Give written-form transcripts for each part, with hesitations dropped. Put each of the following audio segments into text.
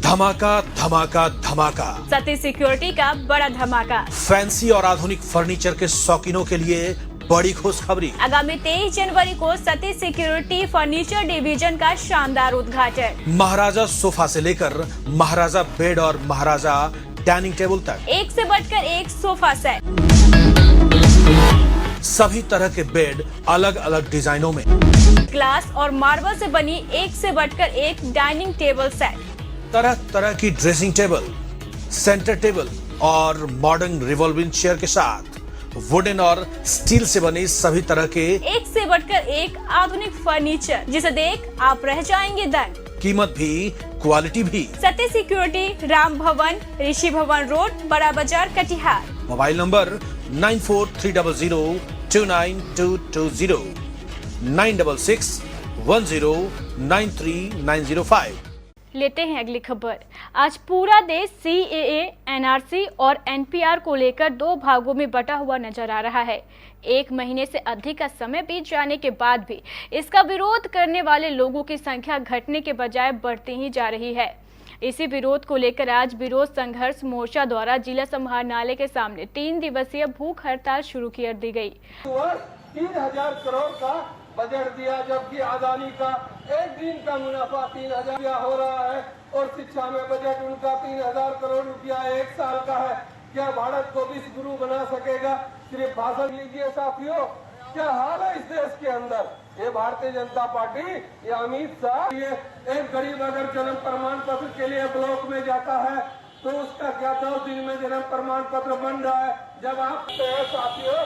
धमाका धमाका धमाका, सती सिक्योरिटी का बड़ा धमाका। फैंसी और आधुनिक फर्नीचर के शौकीनों के लिए बड़ी खुशखबरी। आगामी 23 जनवरी को सती सिक्योरिटी फर्नीचर डिवीजन का शानदार उद्घाटन। महाराजा सोफा से लेकर महाराजा बेड और महाराजा डाइनिंग टेबल तक एक से बढ़कर एक सोफा सेट, सभी तरह के बेड अलग अलग डिजाइनों में, ग्लास और मार्बल से बनी एक से बढ़कर एक डाइनिंग टेबल सेट, तरह तरह की ड्रेसिंग टेबल, सेंटर टेबल और मॉडर्न रिवॉल्विंग चेयर के साथ वुडन और स्टील से बने सभी तरह के एक से बढ़कर एक आधुनिक फर्नीचर, जिसे देख आप रह जाएंगे दंग। कीमत भी क्वालिटी भी। सती सिक्योरिटी, राम भवन, ऋषि भवन रोड, बड़ा बाजार, कटिहार। Mobile number 9430029220, 9661093905। लेते हैं अगली खबर। आज पूरा देश CAA, NRC और NPR को लेकर दो भागों में बटा हुआ नजर आ रहा है। एक महीने से अधिक का समय बीत जाने के बाद भी इसका विरोध करने वाले लोगों की संख्या घटने के बजाय बढ़ती ही जा रही है। इसी विरोध को लेकर आज विरोध संघर्ष मोर्चा द्वारा जिला समाहरणालय के सामने 3 दिवसीय भूख हड़ताल शुरू कर दी गई। 3000 करोड़ का बजट दिया, जबकि अदानी का एक दिन का मुनाफा 3000 हो रहा है और शिक्षा में बजट उनका 3000 करोड़ रुपया एक साल का है। क्या भारत को विश्व गुरु बना सकेगा? सिर्फ भाषण लीजिए साथियों। क्या हाल है इस देश के अंदर? ये भारतीय जनता पार्टी, ये अमित शाह, ये एक गरीब अगर जन्म प्रमाण पत्र के लिए ब्लॉक में जाता है तो उसका क्या 10 दिन में जन्म प्रमाण पत्र बन रहा है? जब आप साथियों,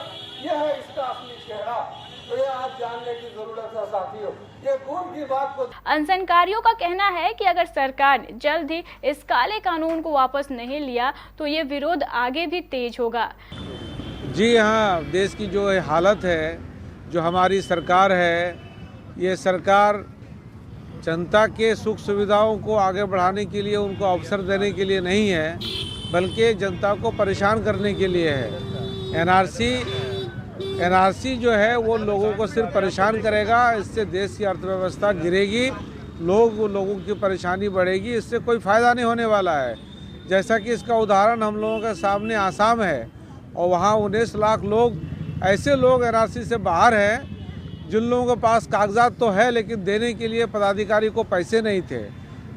यह है इसका असली चेहरा। तो ये आज जानने की जरूरत है साथियों। ये खून की बात को अनशनकारियों का कहना है कि अगर सरकार ने जल्द ही इस काले कानून को वापस नहीं लिया तो ये विरोध आगे भी तेज होगा। जी हाँ, देश की जो हालत है, जो हमारी सरकार है, ये सरकार जनता के सुख सुविधाओं को आगे बढ़ाने के लिए, उनको अवसर देने के लिए नहीं है, बल्कि जनता को परेशान करने के लिए है। NRC जो है वो लोगों को सिर्फ परेशान करेगा, इससे देश की अर्थव्यवस्था गिरेगी, लोगों की परेशानी बढ़ेगी, इससे कोई फ़ायदा नहीं होने वाला है। जैसा कि इसका उदाहरण हम लोगों के सामने आसाम है और वहाँ 19 लाख लोग, ऐसे लोग NRC से बाहर हैं जिन लोगों के पास कागजात तो है लेकिन देने के लिए पदाधिकारी को पैसे नहीं थे।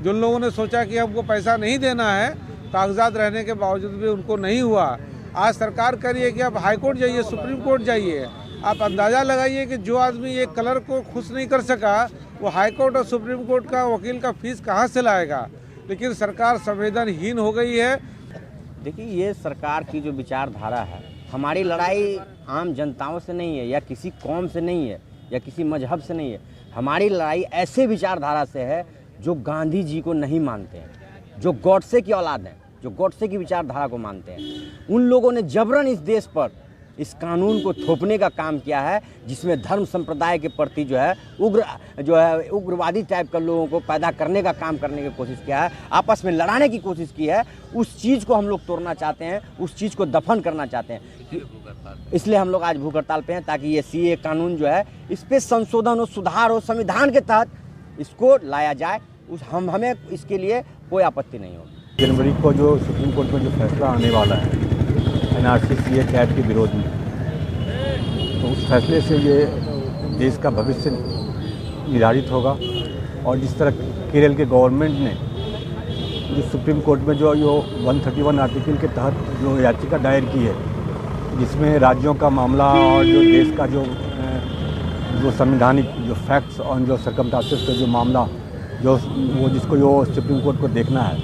जिन लोगों ने सोचा कि हमको पैसा नहीं देना है, कागजात रहने के बावजूद भी उनको नहीं हुआ। आज सरकार कह रही है कि आप हाई कोर्ट जाइए, सुप्रीम कोर्ट जाइए। आप अंदाज़ा लगाइए कि जो आदमी एक कलर को खुश नहीं कर सका, वो हाई कोर्ट और सुप्रीम कोर्ट का वकील का फीस कहाँ से लाएगा? लेकिन सरकार संवेदनहीन हो गई है। देखिए, ये सरकार की जो विचारधारा है, हमारी लड़ाई आम जनताओं से नहीं है, या किसी कौम से नहीं है, या किसी मजहब से नहीं है। हमारी लड़ाई ऐसे विचारधारा से है जो गांधी जी को नहीं मानते हैं, जो गॉडसे की औलाद हैं, जो गॉडसे की विचारधारा को मानते हैं। उन लोगों ने जबरन इस देश पर इस कानून को थोपने का काम किया है, जिसमें धर्म संप्रदाय के प्रति जो है उग्रवादी टाइप का लोगों को पैदा करने का काम करने की कोशिश किया है, आपस में लड़ाने की कोशिश की है। उस चीज़ को हम लोग तोड़ना चाहते हैं, उस चीज़ को दफन करना चाहते हैं। इसलिए हम लोग आज भूख हड़ताल पे हैं, ताकि ये CAA कानून जो है, इस पर संशोधन हो, सुधार हो, संविधान के तहत इसको लाया जाए। हमें इसके लिए कोई आपत्ति नहीं होगी। जनवरी को जो सुप्रीम कोर्ट में जो फैसला आने वाला है NRC CAA एक्ट के विरोध में, तो उस फैसले से ये देश का भविष्य निर्धारित होगा। और जिस तरह केरल के गवर्नमेंट ने जो सुप्रीम कोर्ट में जो 131 आर्टिकल के तहत जो याचिका दायर की है, जिसमें राज्यों का मामला और जो देश का जो संवैधानिक जो फैक्ट्स और जो सर्कमस्टांसेस का जो मामला जिसको सुप्रीम कोर्ट को देखना है,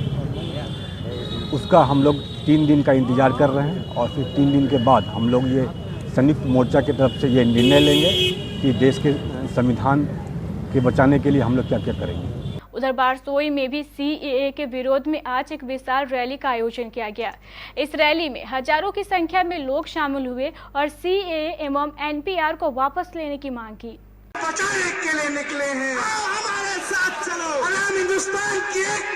उसका हम लोग 3 दिन का इंतज़ार कर रहे हैं। और फिर 3 दिन के बाद हम लोग ये संयुक्त मोर्चा की तरफ से ये निर्णय लेंगे कि देश के संविधान के बचाने के लिए हम लोग क्या क्या करेंगे। उधर बारसोई में भी CAA के विरोध में आज एक विशाल रैली का आयोजन किया गया। इस रैली में हजारों की संख्या में लोग शामिल हुए और CAA एवं NPR को वापस लेने की मांग की। बचाने के लिए निकले हैं, हमारे साथ चलो। आम हिंदुस्तान की एक